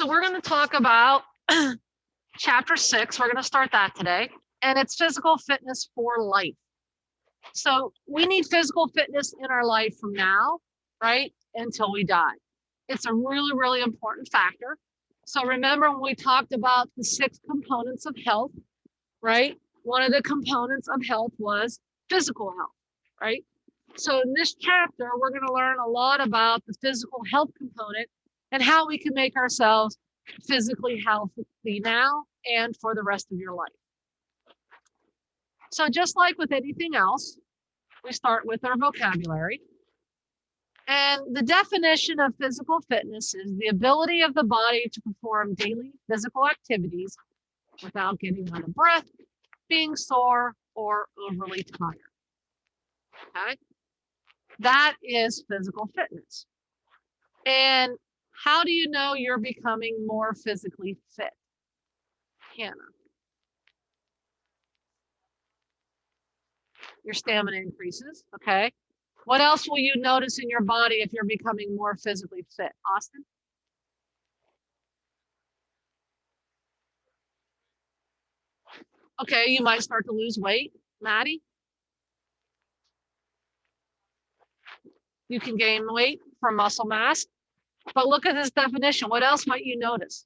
So we're going to talk about chapter 6. We're going to start that today, and it's physical fitness for life. So we need physical fitness in our life from now, right, until we die. It's a really, really important factor. So remember when we talked about the 6 components of health, right? One of the components of health was physical health, right? So in this chapter, we're going to learn a lot about the physical health component and how we can make ourselves physically healthy now and for the rest of your life. So just like with anything else, we start with our vocabulary. And the definition of physical fitness is the ability of the body to perform daily physical activities without getting out of breath, being sore, or overly tired. Okay? That is physical fitness. And how do you know you're becoming more physically fit? Hannah. Your stamina increases, okay? What else will you notice in your body if you're becoming more physically fit? Austin? Okay, you might start to lose weight. Maddie? You can gain weight from muscle mass. But look at this definition. What else might you notice?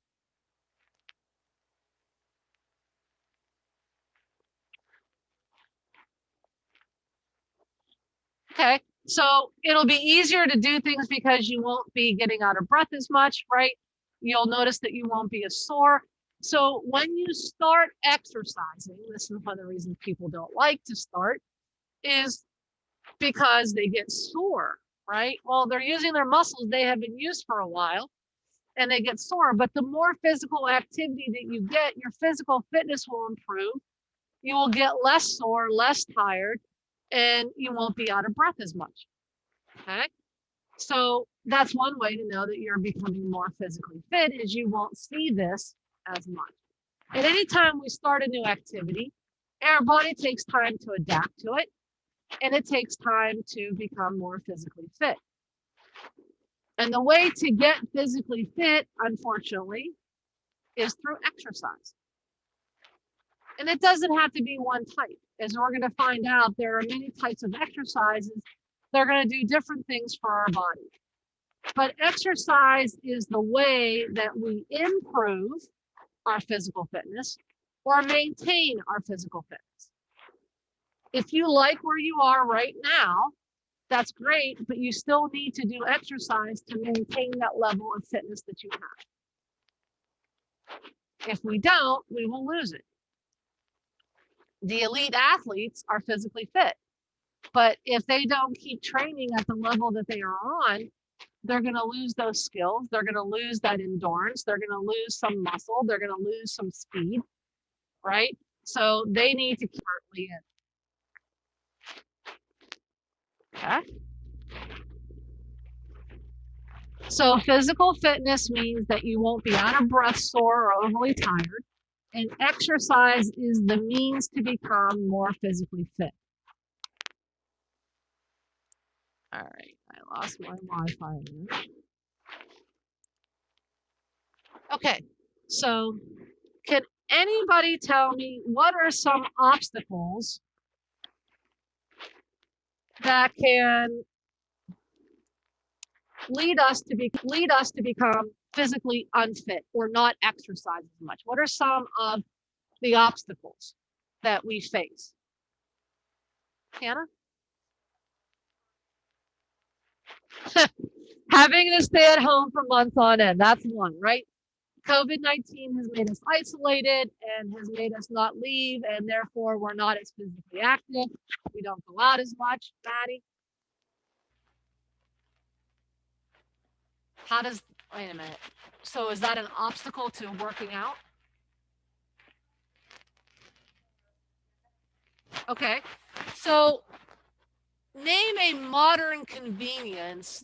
Okay, so it'll be easier to do things because you won't be getting out of breath as much, right? You'll notice that you won't be as sore. So when you start exercising, this is one of the reasons people don't like to start, is because they get sore, right? Well, they're using their muscles they haven't used for a while and they get sore. But the more physical activity that you get, your physical fitness will improve. You will get less sore, less tired, and you won't be out of breath as much. Okay. So that's one way to know that you're becoming more physically fit is you won't see this as much. At any time we start a new activity, our body takes time to adapt to it, and it takes time to become more physically fit. And the way to get physically fit, unfortunately, is through exercise. And it doesn't have to be one type. As we're going to find out, there are many types of exercises. They're going to do different things for our body. But exercise is the way that we improve our physical fitness or maintain our physical fitness. If you like where you are right now, that's great, but you still need to do exercise to maintain that level of fitness that you have. If we don't, we will lose it. The elite athletes are physically fit, but if they don't keep training at the level that they are on, they're going to lose those skills. They're going to lose that endurance. They're going to lose some muscle. They're going to lose some speed, right? So they need to keep in. Okay. So physical fitness means that you won't be out of breath, sore, or overly tired. And exercise is the means to become more physically fit. All right, I lost my Wi-Fi. Okay, so can anybody tell me what are some obstacles that can lead us to become physically unfit or not exercise as much? What are some of the obstacles that we face? Hannah? Having to stay at home for months on end. That's one, right? COVID-19 has made us isolated and has made us not leave, and therefore we're not as physically active. We don't go out as much. Maddie? How does, wait a minute. So is that an obstacle to working out? Okay. So name a modern convenience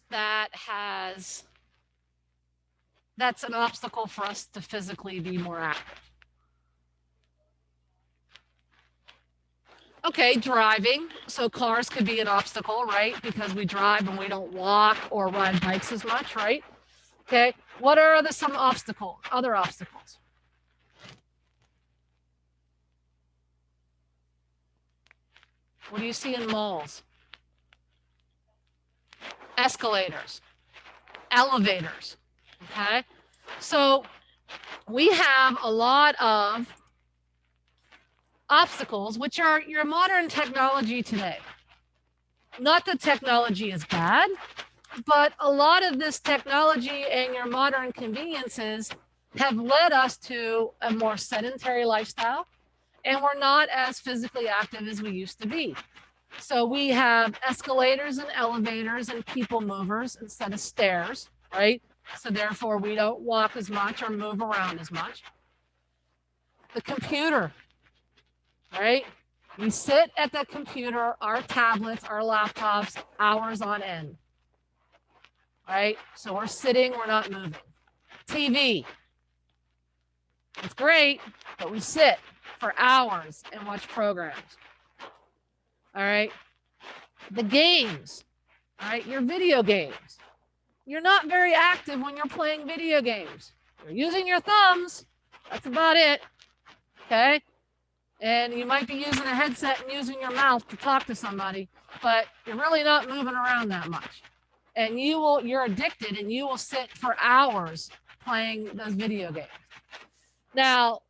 that's an obstacle for us to physically be more active. Okay, driving. So cars could be an obstacle, right? Because we drive and we don't walk or ride bikes as much, right? Okay. What are some obstacles, other obstacles? What do you see in malls? Escalators, elevators, okay? So we have a lot of obstacles, which are your modern technology today. Not that technology is bad, but a lot of this technology and your modern conveniences have led us to a more sedentary lifestyle, and we're not as physically active as we used to be. So we have escalators and elevators and people movers instead of stairs, right? So therefore we don't walk as much or move around as much. The computer, right? We sit at the computer, our tablets, our laptops, hours on end, right? So we're sitting, we're not moving. TV, it's great, but we sit for hours and watch programs. All right. The games, all right, your video games. You're not very active when you're playing video games. You're using your thumbs. That's about it. Okay. And you might be using a headset and using your mouth to talk to somebody, but you're really not moving around that much. And you're addicted and you will sit for hours playing those video games. Now,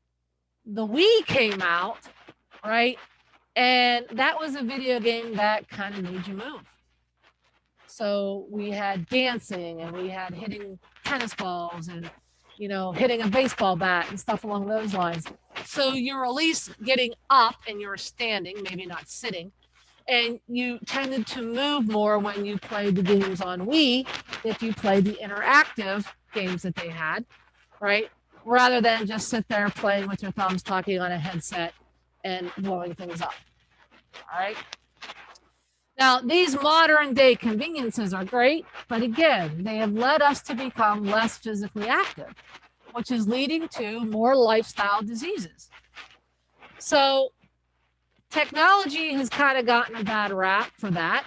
the Wii came out, right? And that was a video game that kind of made you move. So we had dancing and we had hitting tennis balls and, hitting a baseball bat and stuff along those lines. So you're at least getting up and you're standing, maybe not sitting. And you tended to move more when you played the games on Wii if you played the interactive games that they had, right? Rather than just sit there playing with your thumbs, talking on a headset and blowing things up. All right. Now, these modern day conveniences are great, but again, they have led us to become less physically active, which is leading to more lifestyle diseases. So technology has kind of gotten a bad rap for that.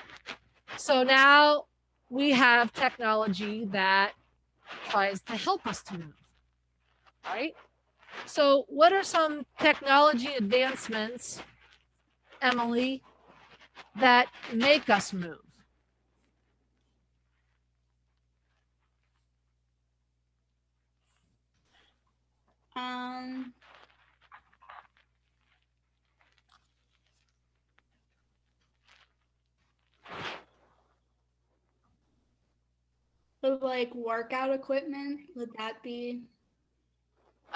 So now we have technology that tries to help us to move, right? So what are some technology advancements, Emily, that make us move? Like workout equipment, would that be?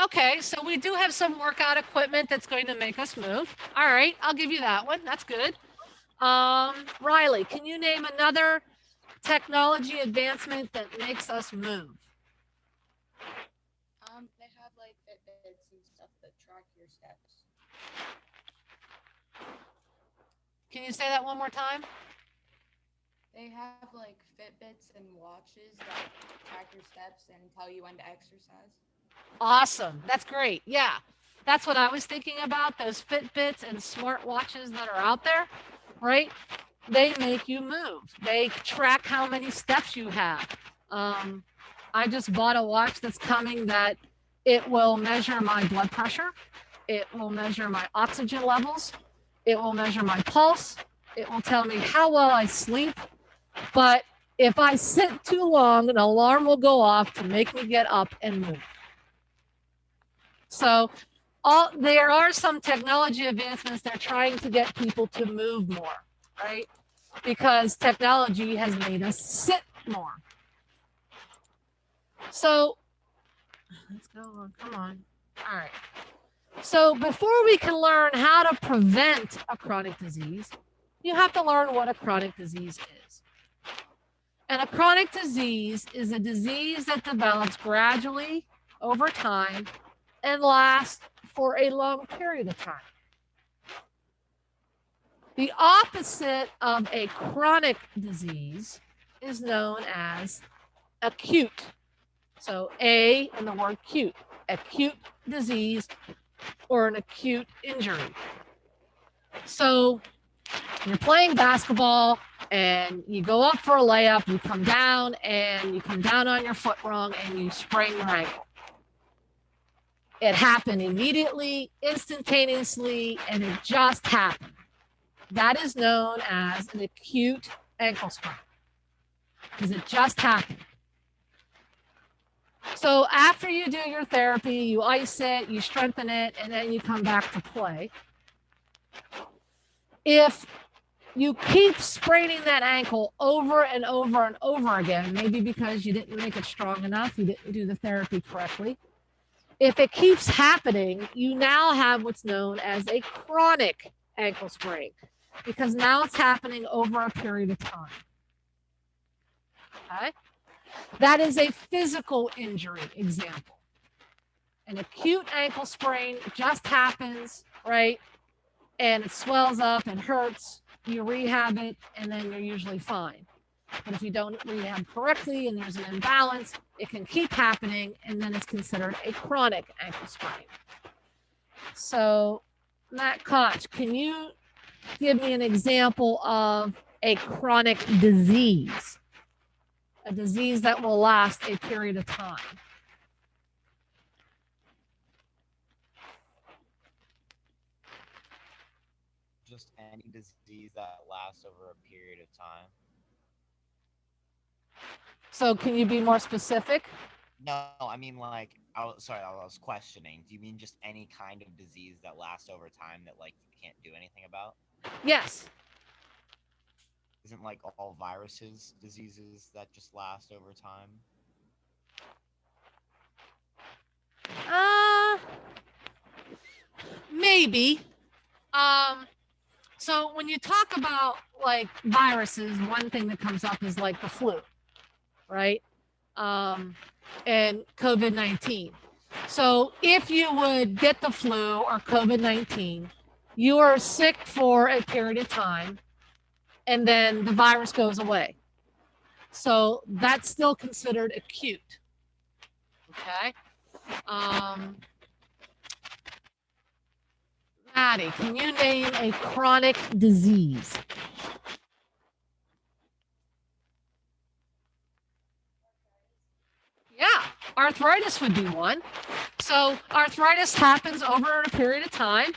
Okay, so we do have some workout equipment that's going to make us move. All right, I'll give you that one. That's good. Riley, can you name another technology advancement that makes us move? They have like Fitbits and stuff that track your steps. Can you say that one more time? They have like Fitbits and watches that track your steps and tell you when to exercise. Awesome. That's great. Yeah. That's what I was thinking about, those Fitbits and smart watches that are out there, right? They make you move. They track how many steps you have. I just bought a watch that's coming that it will measure my blood pressure. It will measure my oxygen levels. It will measure my pulse. It will tell me how well I sleep. But if I sit too long, an alarm will go off to make me get up and move. So there are some technology advancements that are trying to get people to move more, right? Because technology has made us sit more. So let's go on, come on. All right. So before we can learn how to prevent a chronic disease, you have to learn what a chronic disease is. And a chronic disease is a disease that develops gradually over time and lasts for a long period of time. The opposite of a chronic disease is known as acute. So A and the word acute disease or an acute injury. So You're playing basketball and you go up for a layup, you come down and you come down on your foot wrong and you sprain your ankle. It happened immediately, instantaneously, and it just happened. That is known as an acute ankle sprain because it just happened. So after you do your therapy, you ice it, you strengthen it, and then you come back to play. If you keep spraining that ankle over and over and over again, maybe because you didn't make it strong enough, you didn't do the therapy correctly. If it keeps happening, you now have what's known as a chronic ankle sprain because now it's happening over a period of time. Okay? That is a physical injury example. An acute ankle sprain just happens, right? And it swells up and hurts. You rehab it, and then you're usually fine. But if you don't rehab correctly and there's an imbalance, it can keep happening, and then it's considered a chronic ankle sprain. So, Matt Koch, can you give me an example of a chronic disease? A disease that will last a period of time. Just any disease that lasts over a period of time. So can you be more specific? No, I mean like, I was questioning. Do you mean just any kind of disease that lasts over time that like you can't do anything about? Yes. Isn't like all viruses diseases that just last over time? Maybe. So when you talk about like viruses, one thing that comes up is like the flu, right? And COVID-19. So if you would get the flu or COVID-19, you are sick for a period of time, and then the virus goes away. So that's still considered acute. Okay. Maddie, can you name a chronic disease? Yeah, arthritis would be one. So arthritis happens over a period of time,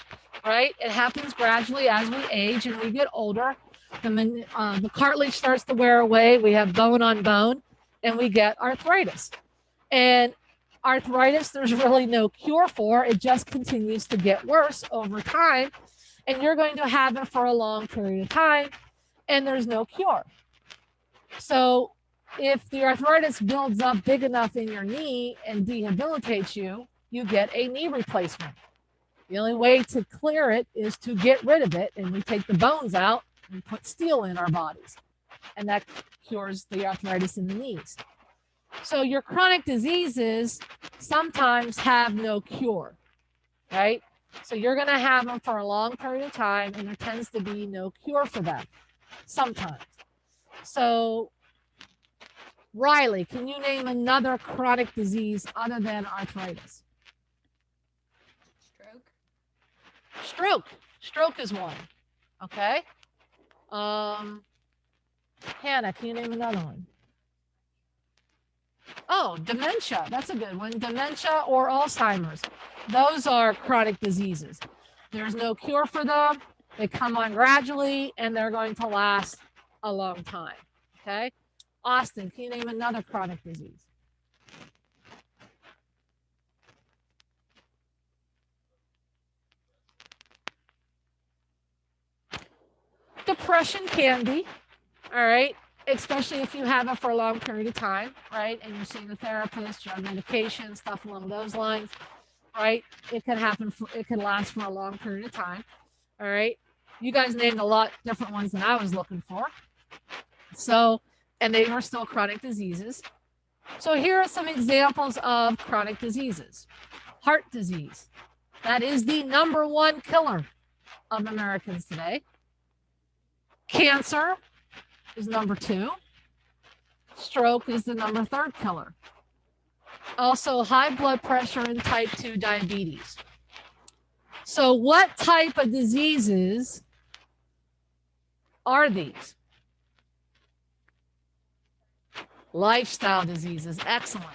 right? It happens gradually as we age and we get older. The cartilage starts to wear away. We have bone on bone, and we get arthritis. And arthritis, there's really no cure for. It just continues to get worse over time, and you're going to have it for a long period of time, and there's no cure. So if the arthritis builds up big enough in your knee and debilitates you, you get a knee replacement. The only way to clear it is to get rid of it, and we take the bones out and put steel in our bodies, and that cures the arthritis in the knees. So your chronic diseases sometimes have no cure, right? So you're going to have them for a long period of time, and there tends to be no cure for them sometimes. So Riley, can you name another chronic disease other than arthritis? Stroke. Stroke is one. Okay. Hannah, can you name another one? Oh, dementia. That's a good one. Dementia or Alzheimer's. Those are chronic diseases. There's no cure for them. They come on gradually, and they're going to last a long time. Okay. Austin, can you name another chronic disease? Depression can be, all right, especially if you have it for a long period of time, right? And you're seeing a therapist, you're on medication, stuff along those lines, right? It can happen, it can last for a long period of time, all right? You guys named a lot different ones than I was looking for. So, and they were still chronic diseases. So here are some examples of chronic diseases. Heart disease. That is the #1 killer of Americans today. Cancer is #2. Stroke is the #3 killer. Also, high blood pressure and type 2 diabetes. So what type of diseases are these? Lifestyle diseases. Excellent.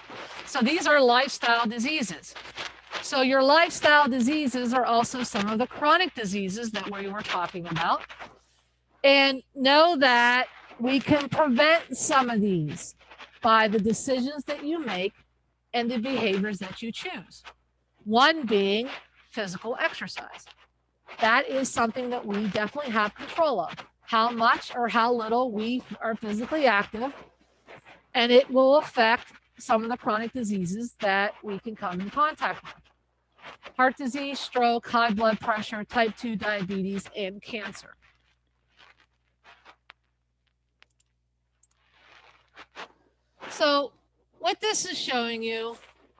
So these are lifestyle diseases. So your lifestyle diseases are also some of the chronic diseases that we were talking about. And know that we can prevent some of these by the decisions that you make and the behaviors that you choose. One being physical exercise. That is something that we definitely have control of. How much or how little we are physically active, and it will affect some of the chronic diseases that we can come in contact with. Heart disease, stroke, high blood pressure, type 2 diabetes, and cancer. So what this is showing you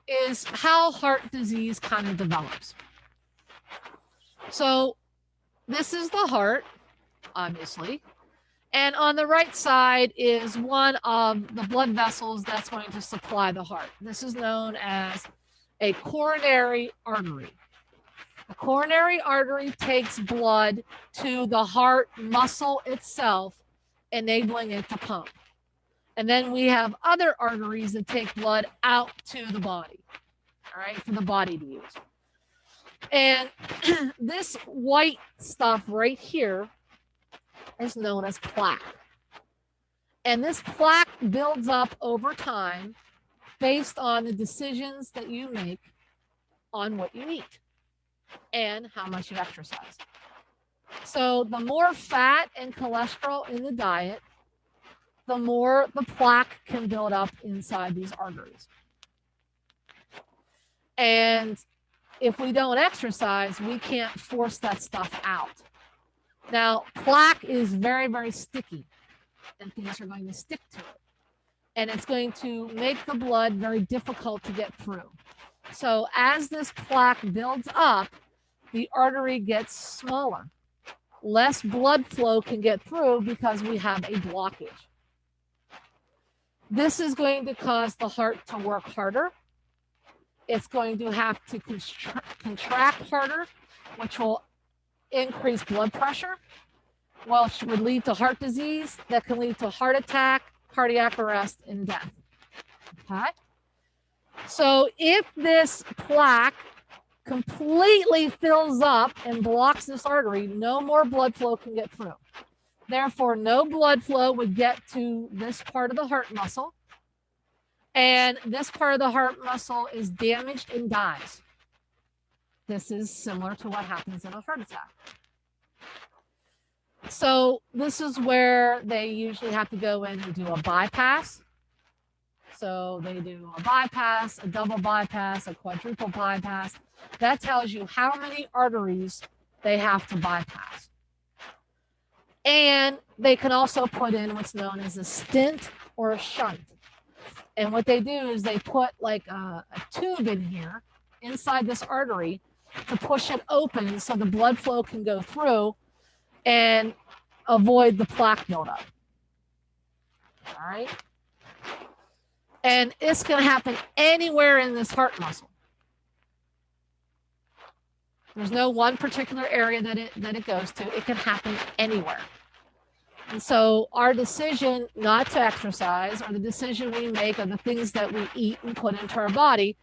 is how heart disease kind of develops. So this is the heart, obviously. And on the right side is one of the blood vessels that's going to supply the heart. This is known as a coronary artery. The coronary artery takes blood to the heart muscle itself, enabling it to pump. And then we have other arteries that take blood out to the body, all right, for the body to use. And this white stuff right here is known as plaque. And this plaque builds up over time based on the decisions that you make on what you eat and how much you exercise. So the more fat and cholesterol in the diet, the more the plaque can build up inside these arteries. And if we don't exercise, we can't force that stuff out. Now, plaque is very, very sticky, and things are going to stick to it. And it's going to make the blood very difficult to get through. So as this plaque builds up, the artery gets smaller. Less blood flow can get through because we have a blockage. This is going to cause the heart to work harder. It's going to have to contract harder, which will increase blood pressure, which would lead to heart disease that can lead to heart attack, cardiac arrest, and death. Okay? So if this plaque completely fills up and blocks this artery, no more blood flow can get through. Therefore, no blood flow would get to this part of the heart muscle. And this part of the heart muscle is damaged and dies. This is similar to what happens in a heart attack. So this is where they usually have to go in and do a bypass. So they do a bypass, a double bypass, a quadruple bypass. That tells you how many arteries they have to bypass. And they can also put in what's known as a stent or a shunt. And what they do is they put like a tube in here inside this artery to push it open so the blood flow can go through and avoid the plaque buildup. All right. And it's going to happen anywhere in this heart muscle. There's no one particular area that it goes to. It can happen anywhere. And so our decision not to exercise, or the decision we make of the things that we eat and put into our body,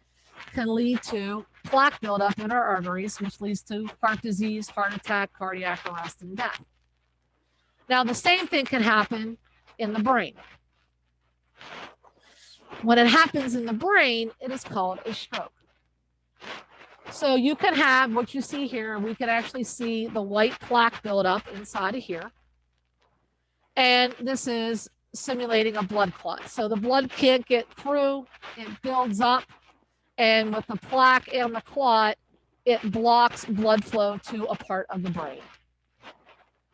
can lead to plaque buildup in our arteries, which leads to heart disease, heart attack, cardiac arrest, and death. Now, the same thing can happen in the brain. When it happens in the brain, it is called a stroke. So you can have what you see here. We can actually see the white plaque buildup inside of here. And this is simulating a blood clot. So the blood can't get through, it builds up, and with the plaque and the clot, it blocks blood flow to a part of the brain.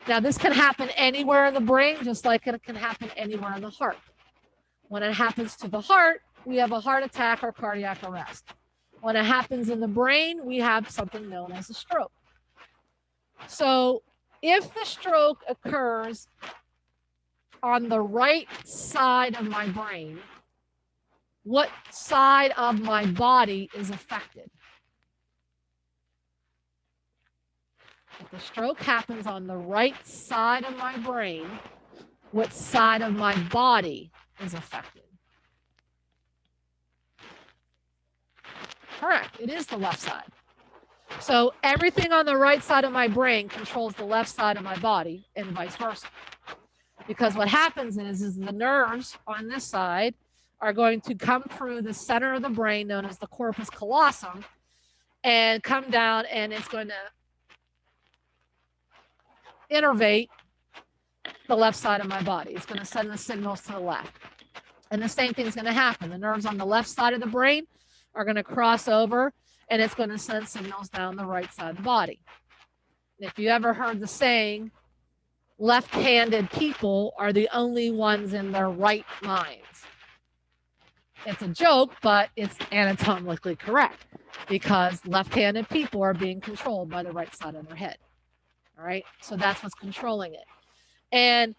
Now, this can happen anywhere in the brain, just like it can happen anywhere in the heart. When it happens to the heart, we have a heart attack or cardiac arrest. When it happens in the brain, we have something known as a stroke. So if the stroke occurs on the right side of my brain, what side of my body is affected? If the stroke happens on the right side of my brain, what side of my body is affected? Correct. It is the left side. So everything on the right side of my brain controls the left side of my body and vice versa. Because what happens is the nerves on this side are going to come through the center of the brain known as the corpus callosum and come down, and it's going to innervate the left side of my body. It's going to send the signals to the left. And the same thing is going to happen. The nerves on the left side of the brain are going to cross over, and it's going to send signals down the right side of the body. And if you ever heard the saying, left-handed people are the only ones in their right minds. It's a joke, but it's anatomically correct because left-handed people are being controlled by the right side of their head. All right, so that's what's controlling it. And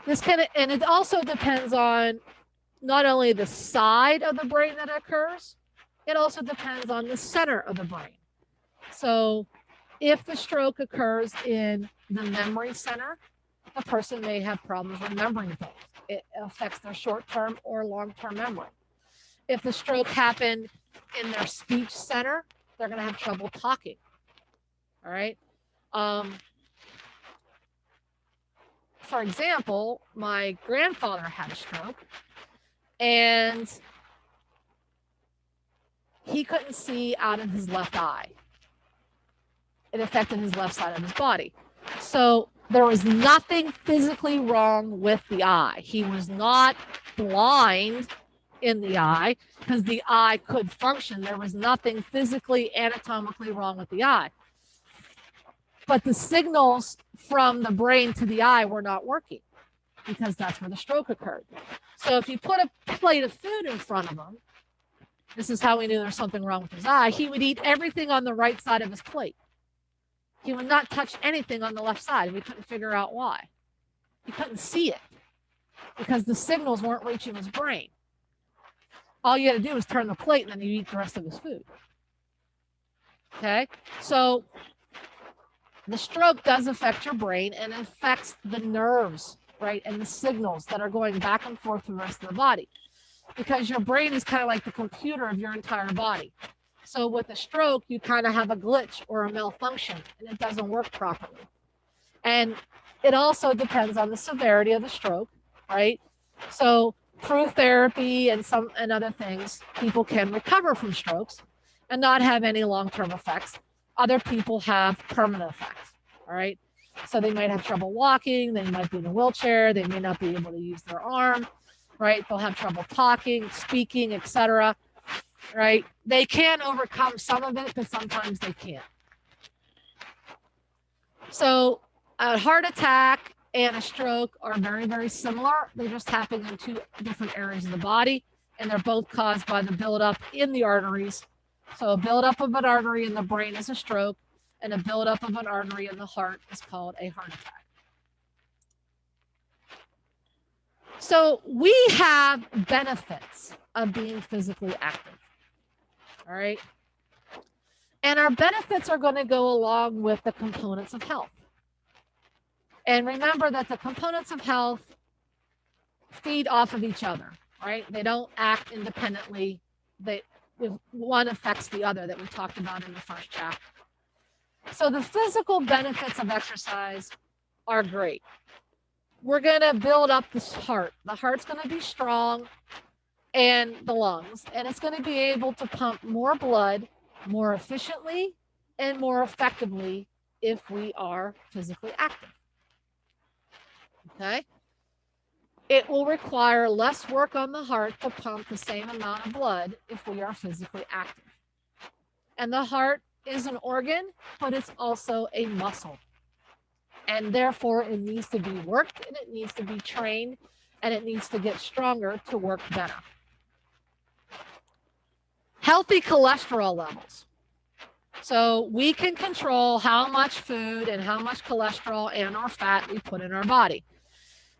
it also depends on not only the side of the brain that occurs, it also depends on the center of the brain. So if the stroke occurs in the memory center, the person may have problems remembering things. It affects their short-term or long-term memory. If the stroke happened in their speech center, they're going to have trouble talking. All right. For example, my grandfather had a stroke and he couldn't see out of his left eye. It affected his left side of his body. So there was nothing physically wrong with the eye. He was not blind in the eye because the eye could function. There was nothing physically, anatomically wrong with the eye. But the signals from the brain to the eye were not working because that's where the stroke occurred. So if you put a plate of food in front of him, this is how we knew there was something wrong with his eye, he would eat everything on the right side of his plate. He would not touch anything on the left side. We couldn't figure out why. He couldn't see it because the signals weren't reaching his brain. All you had to do was turn the plate and then you eat the rest of his food. Okay, so the stroke does affect your brain and it affects the nerves, right? And the signals that are going back and forth through the rest of the body. Because your brain is kind of like the computer of your entire body. So with a stroke, you kind of have a glitch or a malfunction and it doesn't work properly. And it also depends on the severity of the stroke, right? So through therapy and other things, people can recover from strokes and not have any long-term effects. Other people have permanent effects, all right? So they might have trouble walking, they might be in a wheelchair, they may not be able to use their arm, right? They'll have trouble talking, speaking, etc., right? They can overcome some of it, but sometimes they can't. So a heart attack and a stroke are very, very similar. They just happen in two different areas of the body, and they're both caused by the buildup in the arteries. So a buildup of an artery in the brain is a stroke, and a buildup of an artery in the heart is called a heart attack. So we have benefits of being physically active, all right? And our benefits are going to go along with the components of health. And remember that the components of health feed off of each other, right? They don't act independently. One affects the other that we talked about in the first chapter. So the physical benefits of exercise are great. We're going to build up the heart. The heart's going to be strong, and the lungs, and it's going to be able to pump more blood more efficiently and more effectively if we are physically active. Okay? It will require less work on the heart to pump the same amount of blood if we are physically active. And the heart is an organ, but it's also a muscle. And therefore, it needs to be worked, and it needs to be trained, and it needs to get stronger to work better. Healthy cholesterol levels. So we can control how much food and how much cholesterol and or fat we put in our body.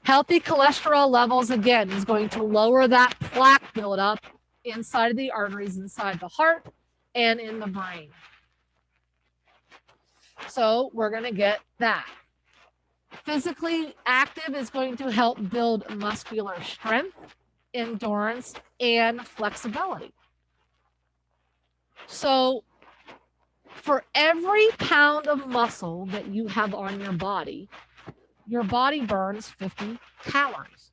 Healthy cholesterol levels, again, is going to lower that plaque buildup inside of the arteries, inside the heart, and in the brain. So we're going to get that. Physically active is going to help build muscular strength, endurance, and flexibility. So for every pound of muscle that you have on your body burns 50 calories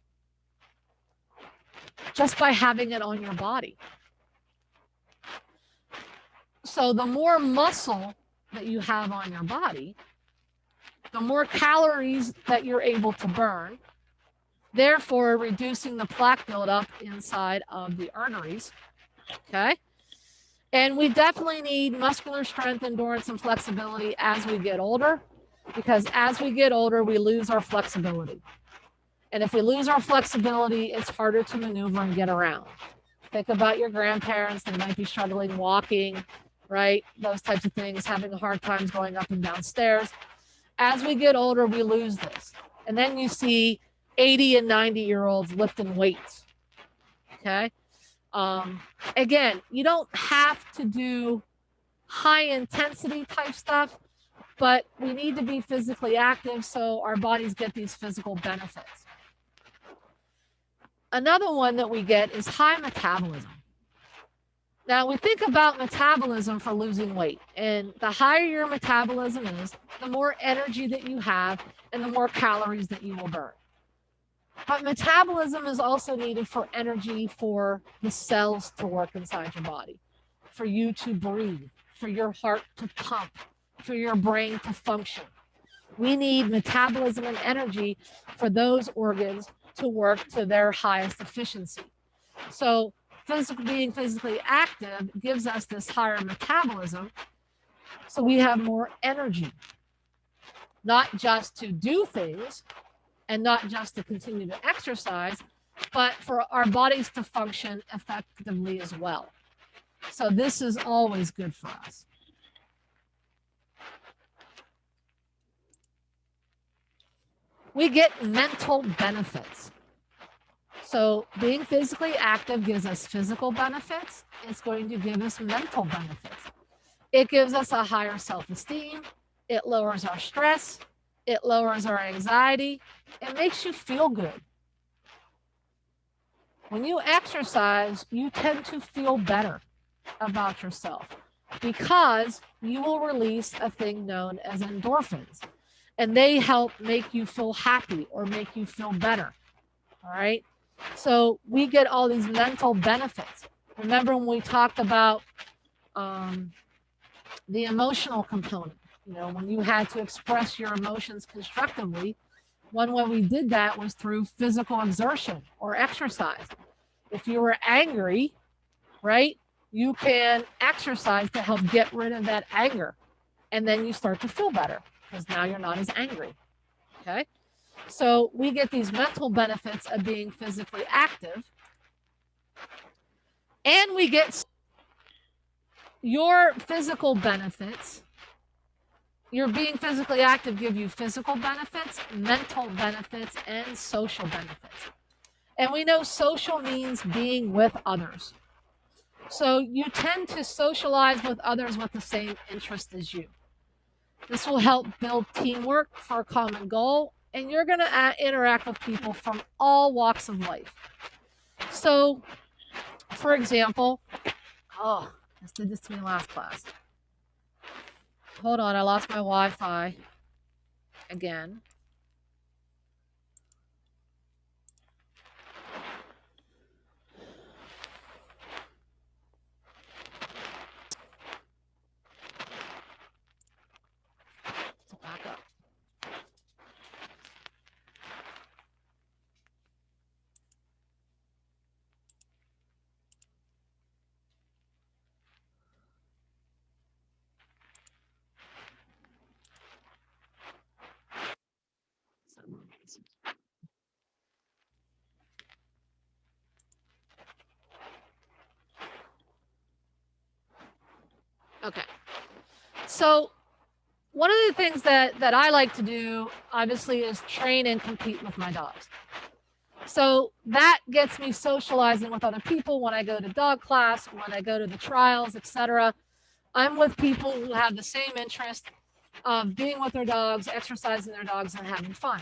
just by having it on your body. So the more muscle that you have on your body, the more calories that you're able to burn, therefore reducing the plaque buildup inside of the arteries. Okay. And we definitely need muscular strength, endurance, and flexibility as we get older, because as we get older, we lose our flexibility. And if we lose our flexibility, it's harder to maneuver and get around. Think about your grandparents. They might be struggling walking, right? Those types of things, having a hard time going up and down stairs. As we get older, we lose this. And then you see 80 and 90-year-olds lifting weights, okay? Again, you don't have to do high intensity type stuff, but we need to be physically active so our bodies get these physical benefits. Another one that we get is high metabolism. Now we think about metabolism for losing weight, and the higher your metabolism is, the more energy that you have and the more calories that you will burn. But metabolism is also needed for energy for the cells to work inside your body, for you to breathe, for your heart to pump, for your brain to function. We need metabolism and energy for those organs to work to their highest efficiency. So being physically active gives us this higher metabolism, so we have more energy, not just to do things and not just to continue to exercise, but for our bodies to function effectively as well. So this is always good for us. We get mental benefits. So being physically active gives us physical benefits. It's going to give us mental benefits. It gives us a higher self-esteem. It lowers our stress. It lowers our anxiety. It makes you feel good. When you exercise, you tend to feel better about yourself because you will release a thing known as endorphins, and they help make you feel happy or make you feel better. All right. So we get all these mental benefits. Remember when we talked about the emotional component, you know, when you had to express your emotions constructively, one way we did that was through physical exertion or exercise. If you were angry, right, you can exercise to help get rid of that anger. And then you start to feel better because now you're not as angry. Okay. So we get these mental benefits of being physically active. And we get your physical benefits. Your being physically active give you physical benefits, mental benefits, and social benefits. And we know social means being with others. So you tend to socialize with others with the same interest as you. This will help build teamwork for a common goal, and you're going to interact with people from all walks of life. So, for example, this did this to me last class. Hold on, I lost my Wi-Fi again. Back up. Okay. So one of the things that I like to do, obviously, is train and compete with my dogs. So that gets me socializing with other people when I go to dog class, when I go to the trials, etc. I'm with people who have the same interest. of being with their dogs, exercising their dogs, and having fun.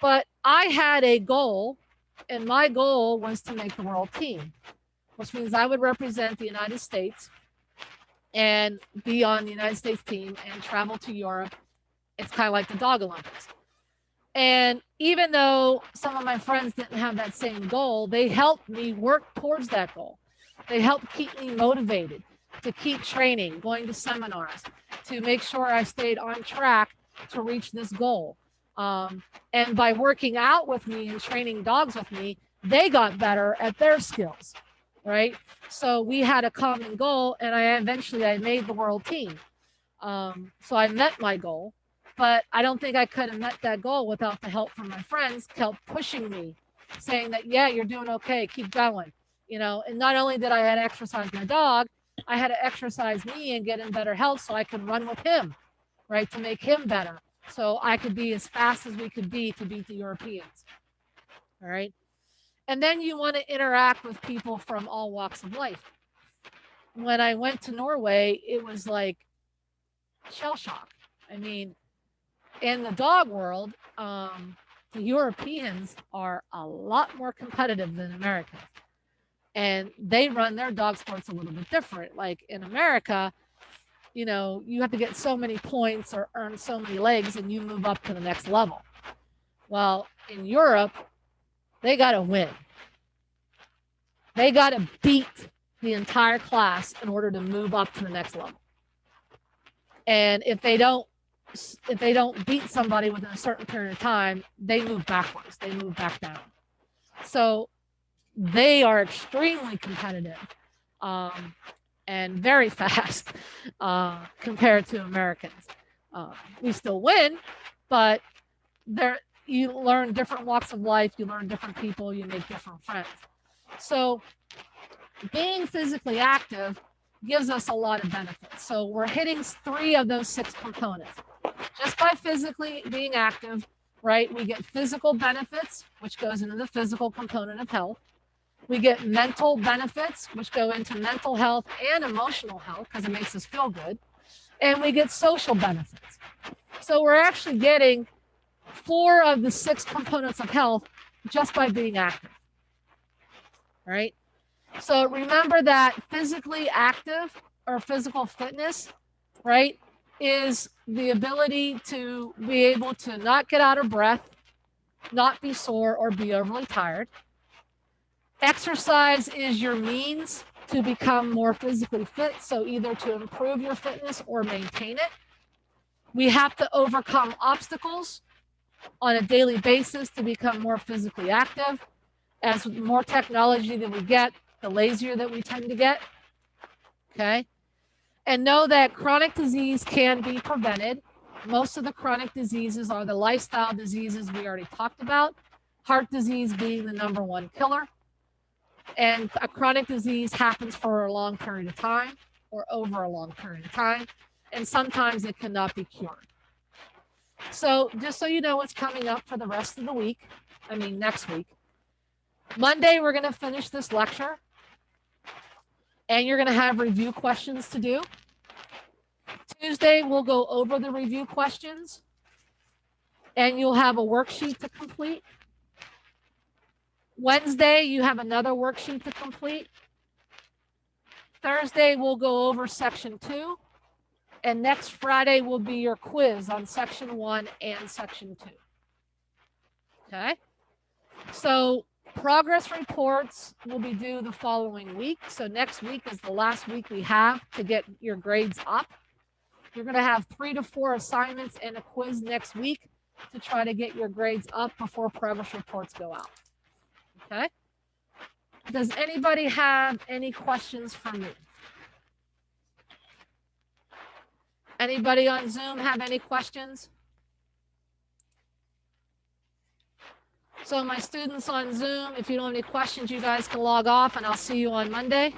But I had a goal, and my goal was to make the world team, which means I would represent the United States and be on the United States team and travel to Europe. It's kind of like the Dog Olympics. And even though some of my friends didn't have that same goal, they helped me work towards that goal. They helped keep me motivated to keep training, going to seminars, to make sure I stayed on track to reach this goal. And by working out with me and training dogs with me, they got better at their skills, right? So we had a common goal, and I made the world team. So I met my goal, but I don't think I could have met that goal without the help from my friends, kept pushing me, saying that, yeah, you're doing okay, keep going. And not only did I had to exercise my dog, I had to exercise me and get in better health so I could run with him, right, to make him better. So I could be as fast as we could be to beat the Europeans. All right. And then you want to interact with people from all walks of life. When I went to Norway, it was like shell shock. I mean, in the dog world, the Europeans are a lot more competitive than Americans. And they run their dog sports a little bit different. Like in America, you have to get so many points or earn so many legs and you move up to the next level. Well, in Europe, they got to win. They got to beat the entire class in order to move up to the next level. And if they don't beat somebody within a certain period of time, they move backwards. They move back down. So they are extremely competitive. And very fast compared to Americans. We still win, but you learn different walks of life, you learn different people, you make different friends. So being physically active gives us a lot of benefits. So we're hitting 3 of those 6 components. Just by physically being active, right, we get physical benefits, which goes into the physical component of health. We get mental benefits, which go into mental health and emotional health because it makes us feel good. And we get social benefits. So we're actually getting 4 of the 6 components of health just by being active. Right? So remember that physically active or physical fitness, right, is the ability to be able to not get out of breath, not be sore, or be overly tired. Exercise is your means to become more physically fit, so either to improve your fitness or maintain it. We have to overcome obstacles on a daily basis to become more physically active. As more technology that we get, the lazier that we tend to get. Okay? And know that chronic disease can be prevented. Most of the chronic diseases are the lifestyle diseases we already talked about, heart disease being the #1 killer. And a chronic disease happens for a long period of time or over a long period of time. And sometimes it cannot be cured. So just so you know what's coming up for the rest of the week, next week. Monday, we're going to finish this lecture. And you're going to have review questions to do. Tuesday, we'll go over the review questions. And you'll have a worksheet to complete. Wednesday, you have another worksheet to complete. Thursday, we'll go over section 2. And next Friday will be your quiz on section 1 and section 2. Okay? So progress reports will be due the following week. So next week is the last week we have to get your grades up. You're going to have 3 to 4 assignments and a quiz next week to try to get your grades up before progress reports go out. Okay? Does anybody have any questions for me? Anybody on Zoom have any questions? So my students on Zoom, if you don't have any questions, you guys can log off and I'll see you on Monday.